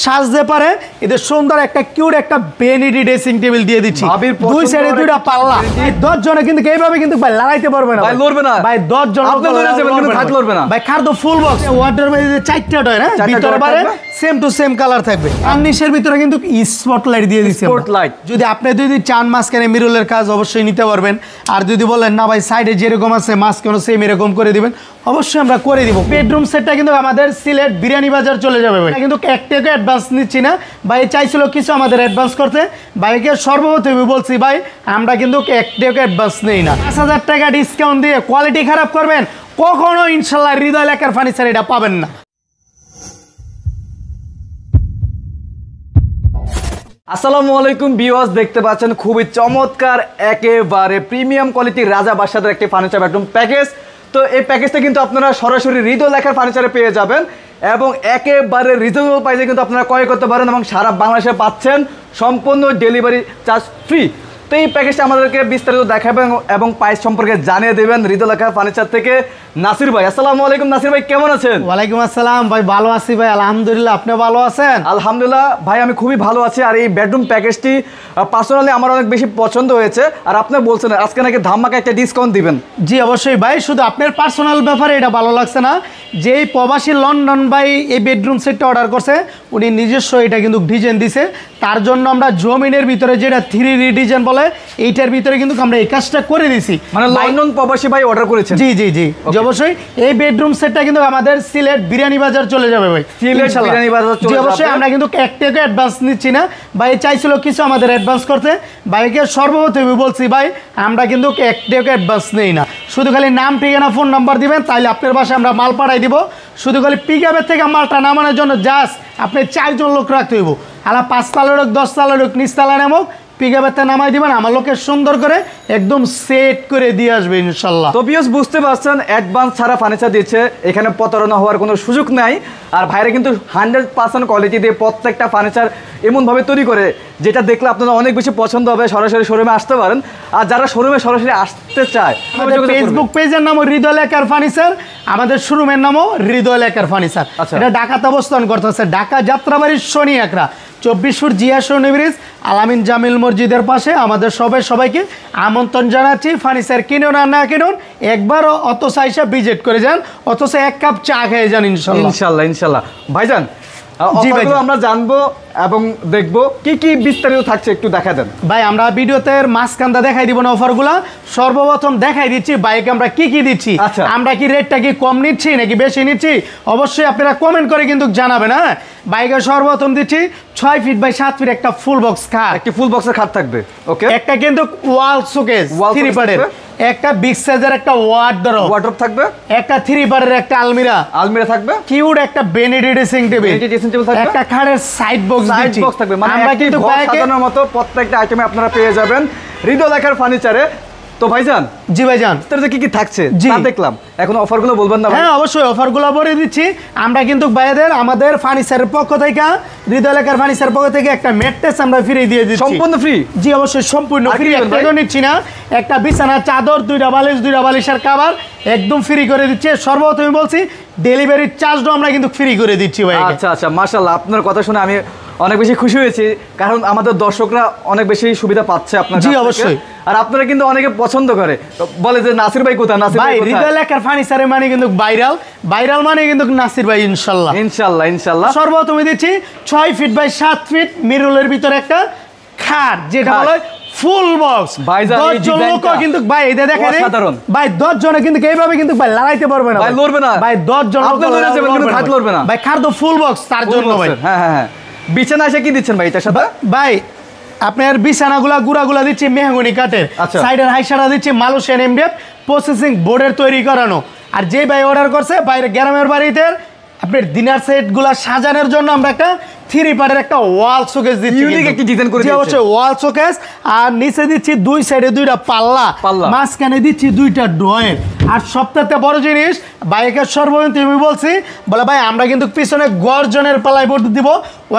সাজতে পারে। এদের সুন্দর একটা কিউট একটা ভ্যানিটি ড্রেসিং টেবিল দিয়ে দিচ্ছি, দুই সাইডে দুইটা পাল্লা। 10 জনে কিন্তু এইভাবে কিন্তু ভাই লড়াইতে পারবে না, ভাই লড়বে না ভাই। 10 জন লড়বে না ভাই। খাদ্য ফুল বক্স ওয়াটার মধ্যে 4টা ডয় না, ভিতরে পারে সেম টু সেম কালার থাকবে। ফার্নিশের ভিতরে কিন্তু স্পটলাইট দিয়ে দিচ্ছি। স্পটলাইট যদি আপনি যদি চান মাঝখানে মিররের কাজ অবশ্যই নিতে পারবেন। আর যদি বলেন না ভাই সাইডে যেরকম আছে মাঝখানে সেম এরকম করে দিবেন, অবশ্যই আমরা করে দিব। বেডরুম সেটটা কিন্তু আমাদের সিলেট বিরিয়ানি বাজার চলে যাবে ভাই, কিন্তু 1 টাকা অ্যাডভান্স নিচ্ছি না ভাই। চাইছিল কিছু আমাদের অ্যাডভান্স করতে, ভাইকে সর্বপ্রথমে বলছি ভাই আমরা কিন্তু 1 টাকা অ্যাডভান্স নেই না। 5000 টাকা ডিসকাউন্ট দিয়ে কোয়ালিটি খারাপ করবেন কখনো ইনশাল্লাহ হৃদয় লেখার ফার্নিচার এটা পাবেন না। আসসালামু আলাইকুম ভিউয়ার্স, দেখতে পাচ্ছেন খুবই চমৎকার একেবারে প্রিমিয়াম কোয়ালিটির রাজা বাদশাদের একটি ফার্নিচার বেডরুম প্যাকেজ। তো এই প্যাকেজটা কিন্তু আপনারা সরাসরি হৃদয় লেখার ফার্নিচারে পেয়ে যাবেন এবং একেবারে রিজনেবল প্রাইসে কিন্তু আপনারা ক্রয় করতে পারেন এবং সারা বাংলাদেশে পাচ্ছেন সম্পূর্ণ ডেলিভারি চার্জ ফ্রি। তো এই প্যাকেজটা আমাদেরকে বিস্তারিত দেখাবেন এবং প্রাইস সম্পর্কে জানিয়ে দেবেন হৃদয় লেখার ফার্নিচার থেকে নাসির ভাই। আসসালামু আলাইকুম নাসির ভাই, কেমন আছেন? ওয়ালাইকুম আসসালাম ভাই, ভালো আছি ভাই আলহামদুলিল্লাহ। আপনি ভালো আছেন? আলহামদুলিল্লাহ ভাই, আমি খুবই ভালো আছি। আর এই বেডরুম প্যাকেজটি পার্সোনালি আমার অনেক বেশি পছন্দ হয়েছে। আর আপনি বলছেন আজকে নাকি ধামাকা একটা ডিসকাউন্ট দিবেন। জি অবশ্যই ভাই, শুধু আপনার পার্সোনাল ব্যাপারে এটা ভালো লাগছে না, যে এই প্রবাসী লন্ডন ভাই এই বেডরুম সেটটা অর্ডার করছে, উনি নিজস্ব এটা কিন্তু ডিজাইন দিছে। তার জন্য আমরা জমিনের ভিতরে যেটা 3D ডিজাইন বলে এইটার ভিতরে কিন্তু আমরা এই কাজটা করে দিছি। মানে লন্ডন প্রবাসী ভাই অর্ডার করেছেন? জি জি জি অবশ্যই। এই বেডরুম সেটটা কিন্তু আমাদের সিলেট বিরিয়ানি বাজার চলে যাবে ভাই। সিলেট বিরিয়ানি বাজার চলে যাবে। অবশ্যই আমরা কিন্তু 1 টাকা অ্যাডভান্স নিচ্ছি না ভাই। চাইছিল কিছু আমাদের অ্যাডভান্স করতে, ভাইকে সর্বপ্রথমে বলছি ভাই আমরা কিন্তু 1 টাকা অ্যাডভান্স নেই না। শুধু খালি নাম ঠিকানা ফোন নাম্বার দিবেন, তাইলে আপনার বাসায় আমরা মাল পাঠাই দিব। শুধু খালি পিকআপের থেকে মালটা নামানোর জন্য জাস্ট আপনি 4 জন লোক রাখতে হইব। আলা 5 তালা লোক 10 তালা লোক নিচতলা নামক পিকআপের নামাই দিবেন, আমার লোকের সুন্দর করে একদম সেট করে দিয়ে আসবে ইনশাল্লাহ। তো ভিউয়ার্স বুঝতে পারছেন অ্যাডভান্স ছাড়া ফার্নিচার দিচ্ছে, এখানে প্রতারণা হওয়ার কোনো সুযোগ নাই। আর ভাইরা কিন্তু 100% কোয়ালিটি দিয়ে প্রত্যেকটা ফার্নিচার এমনভাবে তৈরি করে যেটা দেখলে আপনারা অনেক বেশি পছন্দ হবে। সরাসরি শোরুমে আসতে পারেন। আর যারা শোরুমে সরাসরি আসতে চায়, আমাদের ফেসবুক পেজের নাম হৃদয় লেখার ফার্নিচার, আমাদের শোরুমের নামও হৃদয় লেখার ফার্নিচার। এটা ঢাকাতে অবস্থান করতেছে, ঢাকা যাত্রাবাড়ির শনি একরা 24 ফুট জিয়া শনি ব্রিজ আলামিন জামিল মসজিদের পাশে। আমাদের সবাইকে আমন্ত্রণ জানাচ্ছি। ফার্নিচার কিনুন আর না কিনুন একবার অথচ আইসা ভিজিট করে যান, অথচ 1 কাপ চা খেয়ে যান ইনশাল্লাহ। ইনশাল্লাহ ভাইজান, আমরা জানবো এবং দেখবো কি কি বিস্তারিত থাকছে, একটু দেখা দেন ভাই। আমরা ভিডিওতে মাঝখানটা দেখাই দিব না অফারগুলো, সর্বপ্রথম দেখাই দিচ্ছি বাইকে আমরা কি কি দিচ্ছি। আমরা কি রেটটা কি কম নিচ্ছি নাকি বেশি নিচ্ছি, অবশ্যই আপনারা কমেন্ট করে কিন্তু জানাবেন। হ্যাঁ, বাইকে সর্বপ্রথম দিচ্ছি 6 ফিট বাই 7 ফিট একটা ফুল বক্স খাট। একটি ফুল বক্সের খাট থাকবে, ওকে। একটা কিন্তু ওয়াল শোকেস 3 পার্টের, একটা বিগ সাইজের একটা ওয়ার্ডরোব থাকবে, একটা 3 পার্টের একটা আলমিরা থাকবে, কিউট একটা ভ্যানিটি ড্রেসিং টেবিল, একটা খাটের সাইড বক্স থাকবে। মানে আমরা কিন্তু সাজানোর মতো প্রত্যেকটা আইটেমে আপনারা পেয়ে যাবেন হৃদয় লেখার ফার্নিচারে। তো ভাইজান, জি ভাইজান, কি কি থাকছে তা দেখলাম, এখন অফারগুলো বলবেন না? হ্যাঁ অবশ্যই অফারগুলো বলে দিচ্ছি। আমরা কিন্তু ভাইদের আমাদের ফার্নিচারের পক্ষ থেকে হৃদয় লেখার ফার্নিচারের পক্ষ থেকে একটা ম্যাট্রেস আমরা ফ্রি দিয়ে দিচ্ছি, সম্পূর্ণ ফ্রি। জি অবশ্যই সম্পূর্ণ ফ্রি, একটা নিচ্ছি না। একটা বিছানা চাদর, 2টা বালিশের কভার একদম ফ্রি করে দিচ্ছি। সর্বপ্রথম বলছি ডেলিভারি চার্জও আমরা কিন্তু ফ্রি করে দিচ্ছি ভাই। আচ্ছা আচ্ছা, মাশাআল্লাহ, আপনার কথা শুনে আমি অনেক বেশি খুশি হয়েছি, কারণ আমাদের দর্শকরা অনেক বেশি সুবিধা পাচ্ছে আপনার। জি অবশ্যই। আর আপনারা কিন্তু অনেকে পছন্দ করে, বলে যে নাসির ভাই কোথায়, নাসির ভাই হৃদয় লেখার ফার্নিচারের মানে কিন্তু ভাইরাল মানে কিন্তু নাসির ভাই ইনশাল্লাহ। ইনশাল্লাহ সর্বপ্রথম দিচ্ছি 6 ফিট বাই 7 ফিট মিররের ভিতরে একটা খাট, যেটা বলে ফুল বক্স। 10 জন লোক কিন্তু ভাই এটা দেখেন ভাই, 10 জনে কিন্তু এইভাবে কিন্তু ভাই লড়াইতে পারবে না, ভাই লড়বে না ভাই। 10 জন লড়বে না ভাই, খাট ফুল বক্স তার জন্য ভাই। হ্যাঁ, বিছানা এসে কি দিচ্ছেন ভাই এটার সাথে? ভাই আপনার বিছানাগুলা গুড়াগুলা দিচ্ছি মেহগনি কাঠের, সাইডের হাইসাটা দিচ্ছি মালয়েশিয়ান এমডিএফ প্রসেসিং বোর্ডের তৈরি করানো। আর যে ভাই অর্ডার করছে বাইরে গ্রামের বাড়িতে আপনার ডিনার সেটগুলা সাজানোর জন্য আমরা একটা 3 পার্টের একটা ওয়াল শোকেস দিচ্ছি, ইউনিক একটা ডিজাইন করে দিচ্ছি। অবশ্যই ওয়াল শোকেস, আর নিচে দিচ্ছি 2 সাইডে 2টা পাল্লা, মাঝখানে দিচ্ছি 2টা ড্রয়ার। আর সবথেকে বড় জিনিস বাইকের সর্বপ্রথম বলছি, বলে ভাই আমরা কিন্তু পিছনে গর্জনের প্লাইবোর্ড দিব।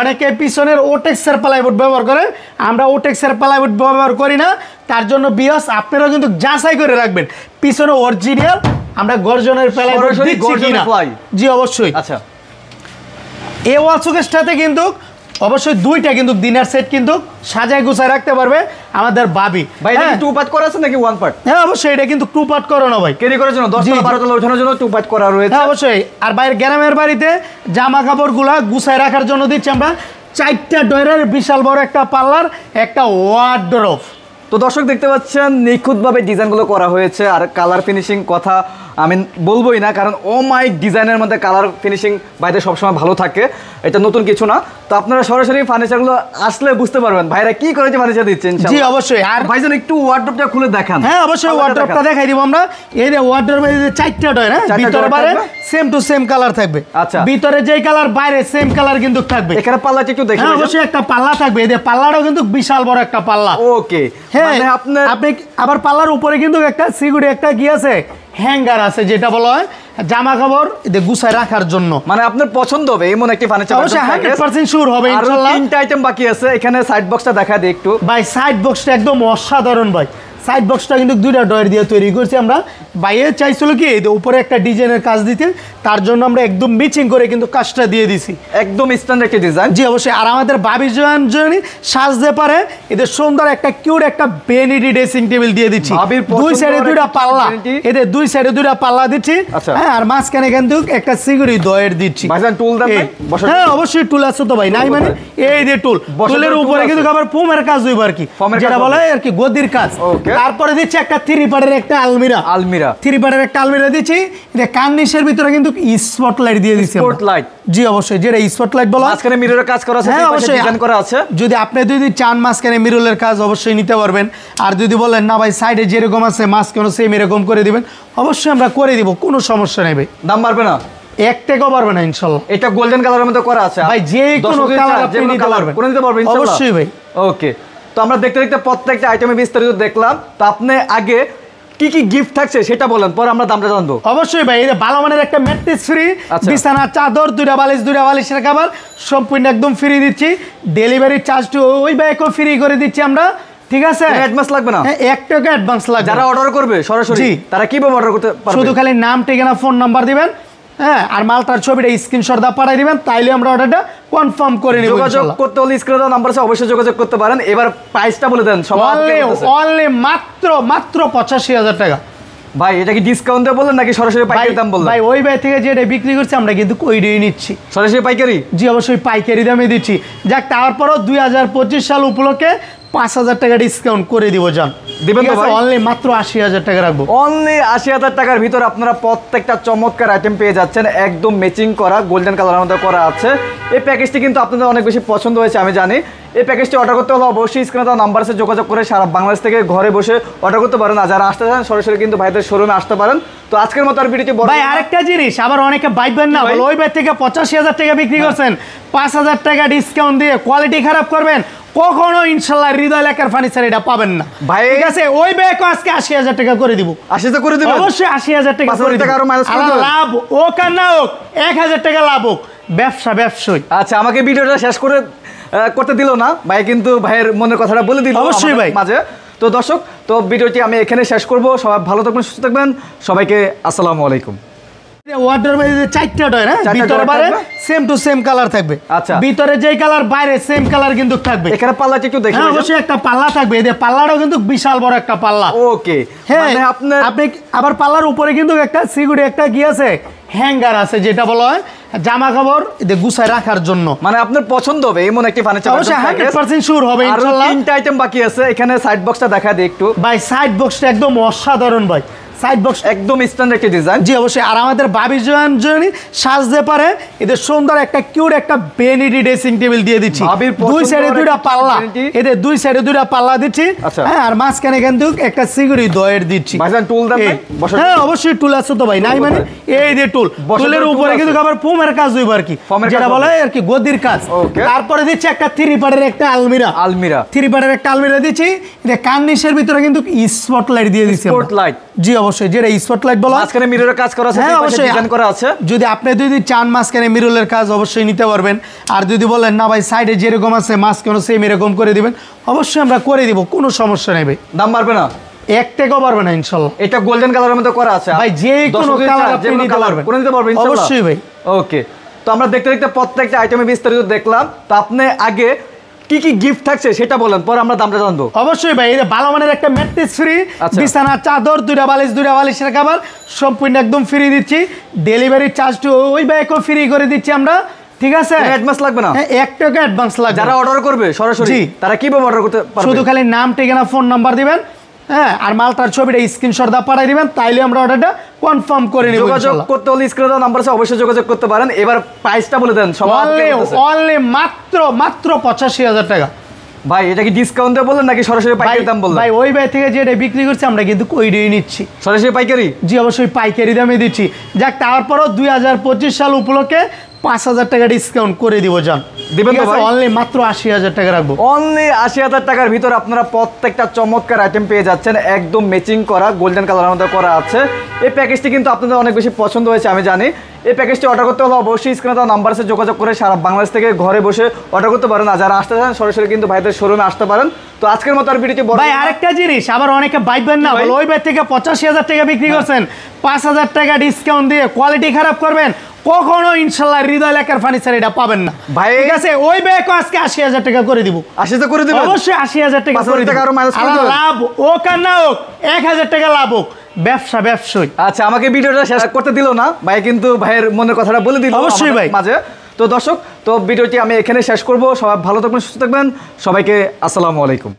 অনেকে পিছনের ওটেক্সের প্লাইবোর্ড ব্যবহার করে, আমরা ওটেক্সের প্লাইবোর্ড ব্যবহার করি না। তার জন্য বিয়াস আপনারা কিন্তু যাচাই করে রাখবেন পিছনে অরিজিনাল আমরা গর্জনের প্লাইবোর্ড দিচ্ছি কিনা। জি অবশ্যই। আচ্ছা, এই ওয়াল শোকেসটাতে কিন্তু অবশ্যই দুইটা কিন্তু ডিনার সেট কিন্তু সাজায় গুছায় রাখতে পারবে আমাদের ভাবি। ভাই এটা কি টু পার্ট করা আছে নাকি ওয়ান পার্ট? হ্যাঁ অবশ্যই এটা কিন্তু টু পার্ট করানো ভাই, ক্যারি করার জন্য 10 তলা 12 তলা ওঠানোর জন্য টু পার্ট করা রয়েছে। হ্যাঁ অবশ্যই। আর বাইরের গ্রামের বাড়িতে জামা কাপড়গুলা গুছায় রাখার জন্য দিচ্ছি আমরা 4টা ডয়ারের বিশাল বড় একটা পাল্লার একটা ওয়ার্ডরোব। তো দর্শক দেখতে পাচ্ছেন নিখুঁতভাবে ডিজাইনগুলো করা হয়েছে, আর কালার ফিনিশিং কথা আমি বলবোই না, কারণ ও মাই ডিজাইনের মধ্যে কালার ফিনিশিং বাইরে সবসময় ভালো থাকে, এটা নতুন কিছু না। তো আপনারা সরাসরি ফার্নিচারগুলো আসলে বুঝতে পারবেন ভাইরা কি করে ফার্নিচার দিচ্ছেন। জি অবশ্যই। আর ভাইজান একটু ওয়ার্ডরোবটা খুলে দেখান। হ্যাঁ অবশ্যই ওয়ার্ডরোবটা দেখাই দিব আমরা। এই যে ওয়ার্ডরোবের 4টা ডয়ার, হ্যাঁ ভিতরে বাইরে সেম টু সেম কালার থাকবে। আচ্ছা, ভিতরে যেই কালার বাইরে সেম কালার কিন্তু থাকবে। এখানে পাল্লাটা একটু দেখেন। হ্যাঁ অবশ্যই একটা পাল্লা থাকবে, এই যে পাল্লাটাও কিন্তু বিশাল বড় একটা পাল্লা। ওকে, হ্যাঁ মানে আপনি আবার পাল্লার উপরে কিন্তু একটা সিকিউরিটি একটা কি আছে, হ্যাঙ্গার আছে, যেটা বলা হয় জামা কাপড় গুছায় রাখার জন্য। মানে আপনার পছন্দ হবে এমন একটি ফার্নিচার অবশ্যই 100% শিওর হবে ইনশাআল্লাহ। 3টা আইটেম বাকি আছে, এখানে সাইড বক্সটা দেখা দিই একটু। ভাই সাইড বক্সটা একদম অসাধারণ ভাই। সাইড বক্সটা কিন্তু 2টা ডয়ার দিয়ে তৈরি করছি আমরা। বাইরে চাইছিল কি এই উপরে একটা ডিজাইনের কাজ দিতে, তার জন্য আমরা একদম মিচিং করে কিন্তু কাজটা দিয়ে দিছি, একদম স্ট্যান্ডার্ড একটা ডিজাইন। জি অবশ্যই। আর আমাদের ভাবি জন্য সাজতে পারে এদের সুন্দর একটা কিউট একটা ভ্যানিটি ড্রেসিং টেবিল দিয়ে দিচ্ছি। দুই সাইডে 2টা পাল্লা, এদের দুই সাইডে 2টা পাল্লা দিচ্ছি। হ্যাঁ আর মাঝখানে কিন্তু একটা সিকিউরিটি ডয়ার দিচ্ছি। ভাইজান টুল দেন ভাই? হ্যাঁ অবশ্যই টুল আছে তো ভাই, নাই মানে এই যে টুল, টুলের উপরে কিন্তু আবার ফোমের কাজ হইব আর কি, যেটা বলা হয় আর কি গদির কাজ। তারপরে দিচ্ছি একটা 3 পার্টের একটা আলমিরা। 3 পার্টের একটা আলমিরা দিচ্ছি। এটা কার্নিশের ভিতরে কিন্তু স্পটলাইট দিয়ে দিচ্ছি। স্পটলাইট? জি অবশ্যই, যেটা স্পটলাইট বলা হয়। মাঝখানে মিররের কাজ করা আছে, হ্যাঁ অবশ্যই ডিজাইন করা আছে। যদি আপনি চান মাঝখানে মিররের কাজ অবশ্যই নিতে পারবেন। আর যদি বলেন না ভাই সাইডে যেরকম আছে মাঝখানে সেম এরকম করে দিবেন, অবশ্যই আমরা করে দিব, কোনো সমস্যা নেই ভাই। দাম বাড়বে না? 1 টাকাও পারবে না ইনশাআল্লাহ। এটা গোল্ডেন কালারের মধ্যে করা আছে ভাই, যে কোনো কালার আপনি নিতে পারবেন। কোন নিতে পারবেন ইনশাআল্লাহ? অবশ্যই ভাই। ওকে, তো আমরা দেখতে দেখতে প্রত্যেকটা আইটেমে বিস্তারিত দেখলাম। তো আপনি আগে কি কি গিফট থাকছে সেটা বলেন, পরে আমরা দামটা জানবো। অবশ্যই ভাই, এই যে ভালো মানের একটা ম্যাট্রেস ফ্রি, বিছানা চাদর 2টা বালিশ 2টা বালিশের কভার সম্পূর্ণ একদম ফ্রি দিচ্ছি। ডেলিভারি চার্জটা ওই ভাইকে ফ্রি করে দিচ্ছি আমরা, ঠিক আছে? অ্যাডভান্স লাগবে না? 1 টাকা অ্যাডভান্স লাগবে। যারা অর্ডার করবে সরাসরি তারা কিভাবে অর্ডার করতে পারবে? শুধু খালি নাম, ঠিকানা, ফোন নাম্বার দিবেন, হ্যাঁ আর মালটার ছবিটা স্ক্রিনশট দা পাঠিয়ে দিবেন, তাইলে আমরা অর্ডারটা কনফার্ম করে নিব। যোগাযোগ করতে হলে স্ক্রিনে দেওয়া নাম্বার আছে, অবশ্যই যোগাযোগ করতে পারেন। এবার প্রাইসটা বলে দেন সবাই। অনলি মাত্র 85,000 টাকা। ভাই এটা কি ডিসকাউন্ট দিয়ে বললেন নাকি সরাসরি পাইকারি দাম বললেন? ভাই ওই ভাই থেকে যেটা বিক্রি করছি আমরা কিন্তু ওইটাই নিচ্ছি, সরাসরি পাইকারি। জি অবশ্যই পাইকারি দামে দিচ্ছি। যাক, তারপরও 2025 সাল উপলক্ষে 5,000 টাকা ডিসকাউন্ট করে দিব। যান দিবেন তো ভাই? অনলি মাত্র 80,000 টাকা রাখবো। অনলি 80,000 টাকার ভিতরে আপনারা প্রত্যেকটা চমৎকার আইটেম পেয়ে যাচ্ছেন, একদম ম্যাচিং করা, গোল্ডেন কালারের মধ্যে করা আছে। এই প্যাকেজটি কিন্তু আপনাদের অনেক বেশি পছন্দ হয়েছে আমি জানি। এই প্যাকেজটি অর্ডার করতে হলে অবশ্যই স্ক্রিনে দেওয়া নাম্বার আছে, যোগাযোগ করে সারা বাংলাদেশ থেকে ঘরে বসে অর্ডার করতে পারেন। আর যারা আসতে চান সরাসরি কিন্তু ভাইদের শোরুমে আসতে পারেন। তো আজকের মতো আর ভিডিওটি বড় ভাই আরেকটা জিনিস, আবার অনেকে বাইবেন না, বলে ওই ভাই থেকে 85,000 টাকা বিক্রি করছেন, 5,000 টাকা ডিসকাউন্ট দিয়ে কোয়ালিটি খারাপ করবেন, কখনো ইনশাআল্লাহ হৃদয় লেখার ফার্নিচার এটা পাবেন না ভাই। ঠিক আছে, ওই ব্যাগও আজকে 80,000 টাকা করে দিব। 80,000 করে দিবেন? অবশ্যই 80,000 টাকা করে দিব। আরো মাইনাস করে দিবেন। লাভ হোক আর না হোক, 1,000 টাকা লাভ হোক, ব্যবসায়ী। আচ্ছা, আমাকে ভিডিওটা শেষ করে করতে দিল না ভাই, কিন্তু ভাইয়ের মনের কথাটা বলে দিল অবশ্যই ভাই মাঝে। তো দর্শক, তো ভিডিওটি আমি এখানে শেষ করব। সবাই ভালো থাকবেন, সুস্থ থাকবেন, সবাইকে আসসালামু আলাইকুম। ওয়ার্ডরোবের 4টা ডয়ার, হ্যাঁ ভিতরে বাইরে সেম টু সেম কালার থাকবে। আচ্ছা, ভিতরে যেই কালার বাইরে সেম কালার কিন্তু থাকবে। এখানে পাল্লাটা একটু দেখেন। হ্যাঁ অবশ্যই একটা পাল্লা থাকবে, এই যে পাল্লাটাও কিন্তু বিশাল বড় একটা পাল্লা। ওকে, হ্যাঁ মানে আপনি আবার পাল্লার উপরে কিন্তু একটা সিকিউরিটি একটা কি আছে, হ্যাঙ্গার আছে, যেটা বলা হয় জামা কাপড় গুছায় রাখার জন্য। মানে আপনার পছন্দ হবে এমন একটি ফার্নিচার, অবশ্যই 100% শিওর হবে ইনশাআল্লাহ। 3টা আইটেম বাকি আছে, এখানে সাইড বক্সটা দেখা দিই একটু। ভাই সাইড বক্সটা একদম অসাধারণ ভাই, সাইড বক্স একদম স্ট্যান্ডার্ড একটা ডিজাইন। জি অবশ্যই। আর আমাদের ভাবি জন্য সাজতে পারে এদের সুন্দর একটা কিউট একটা ভ্যানিটি ড্রেসিং টেবিল দিয়ে দিচ্ছি। দুই সাইডে 2টা পাল্লা, এদের দুই সাইডে 2টা পাল্লা দিচ্ছি। হ্যাঁ আর মাঝখানে কিন্তু একটা সিকিউরিটি ডয়ার দিচ্ছি। ভাইজান টুল দেন ভাই? হ্যাঁ অবশ্যই টুল আছে তো ভাই, নাই মানে এই যে টুল, টুলের উপরে কিন্তু আবার ফোমের কাজ হইব আর কি, যেটা বলা হয় আর কি গদির কাজ। তারপরে দিচ্ছি একটা 3 পার্টের একটা আলমিরা। 3 পার্টের একটা আলমিরা দিচ্ছি। এটা কার্নিশের ভিতরে কিন্তু স্পটলাইট দিয়ে দিচ্ছি। স্পটলাইট? জি অবশ্যই, যেটা স্পটলাইট বলা হয়। মাঝখানে মিররের কাজ করা আছে, হ্যাঁ অবশ্যই ডিজাইন করা আছে। যদি আপনি চান মাঝখানে মিররের কাজ অবশ্যই নিতে পারবেন। আর যদি বলেন না ভাই সাইডে যেরকম আছে মাঝখানে সেম এরকম করে দিবেন, অবশ্যই আমরা করে দিব, কোনো সমস্যা নেই ভাই। দাম বাড়বে না? 1 টাকাও পারবে না ইনশাআল্লাহ। এটা গোল্ডেন কালারের মধ্যে করা আছে ভাই, যে কোনো কালার আপনি নিতে পারবেন। কোন নিতে পারবেন ইনশাআল্লাহ? অবশ্যই ভাই। ওকে, তো আমরা দেখতে দেখতে প্রত্যেকটা আইটেমে বিস্তারিত দেখলাম। তো আপনি আগে কি কি গিফট থাকছে সেটা বলেন, পরে আমরা দামটা জানবো। অবশ্যই ভাই, এই যে ভালো মানের একটা ম্যাট্রেস ফ্রি, আচ্ছা। বিছানা চাদর, দুইটা বালিশের কভার সম্পূর্ণ একদম ফ্রি দিচ্ছি। ডেলিভারি চার্জটা ওই ভাইকেও ফ্রি করে দিচ্ছি আমরা, ঠিক আছে? অ্যাডভান্স লাগবে না, হ্যাঁ, 1 টাকা অ্যাডভান্স লাগবে। যারা অর্ডার করবে সরাসরি জি। তারা কিভাবে অর্ডার করতে পারবে? শুধু খালি নাম, ঠিকানা, ফোন নাম্বার দিবেন, হ্যাঁ, আর মালটার ছবিটা স্ক্রিনশট দা পাঠিয়ে দিবেন, তাইলে আমরা অর্ডারটা কনফার্ম করে নিব। যোগাযোগ করতে হলে স্ক্রিনে দেওয়া নাম্বার আছে, অবশ্যই যোগাযোগ করতে পারেন। এবার প্রাইসটা বলে দেন সবার। অনলি মাত্র 85,000 টাকা। ভাই এটা কি ডিসকাউন্ট দিয়ে বললেন নাকি সরাসরি পাইকারি দাম বললেন? ভাই ওই ভাই থেকে যেটা বিক্রি করছি আমরা কিন্তু ওইটাই নিচ্ছি, সরাসরি পাইকারি। জি অবশ্যই পাইকারি দামে দিচ্ছি। যাক, তারপরও 2025 সাল উপলক্ষে 5,000 টাকা ডিসকাউন্ট করে দিব। জান দিবেন তো ভাই? অনলি মাত্র 80,000 টাকা রাখবো। অনলি 80,000 টাকার ভিতর আপনারা প্রত্যেকটা চমৎকার আইটেম পেয়ে যাচ্ছেন, একদম ম্যাচিং করা, গোল্ডেন কালারের মধ্যে করা আছে। এই প্যাকেজটি কিন্তু আপনাদের অনেক বেশি পছন্দ হয়েছে আমি জানি। এই প্যাকেজটি অর্ডার করতে হলে অবশ্যই স্ক্রিনে দেওয়া নাম্বার আছে, যোগাযোগ করে সারা বাংলাদেশ থেকে ঘরে বসে অর্ডার করতে পারেন। আর যারা আসতে চান সরাসরি কিন্তু ভাইদের শোরুমে আসতে পারেন। তো আজকের মতো আর ভিডিওটি বড় ভাই আরেকটা জিনিস, আবার অনেকে বাইবেন না, বলে ওই ভাই থেকে 85,000 টাকা বিক্রি করছেন, 5,000 টাকা ডিসকাউন্ট দিয়ে কোয়ালিটি খারাপ করবেন, কখনো ইনশাল্লাহ হৃদয় লেখার ফার্নিচার এটা পাবেন না ভাই। ঠিক আছে, ওই ব্যাগও আজকে 80,000 টাকা করে দিব। 80 করে দিবেন? অবশ্যই 80,000 টাকা 5,000 করে টাকা দিব। আরো minus করে আল্লাহ দিবেন। লাভ হোক আর না হোক, 1,000 টাকা লাভ হোক, ব্যবসায়ী। আচ্ছা, আমাকে ভিডিওটা শেষ করতে দিল না ভাই, কিন্তু ভাইয়ের মনের কথাটা বলে দিল অবশ্যই আমাদের ভাই। মাঝে। তো দর্শক, তো ভিডিওটি আমি এখানে শেষ করব। সবাই ভালো থাকবেন, সুস্থ থাকবেন, সবাইকে আসসালামু আলাইকুম।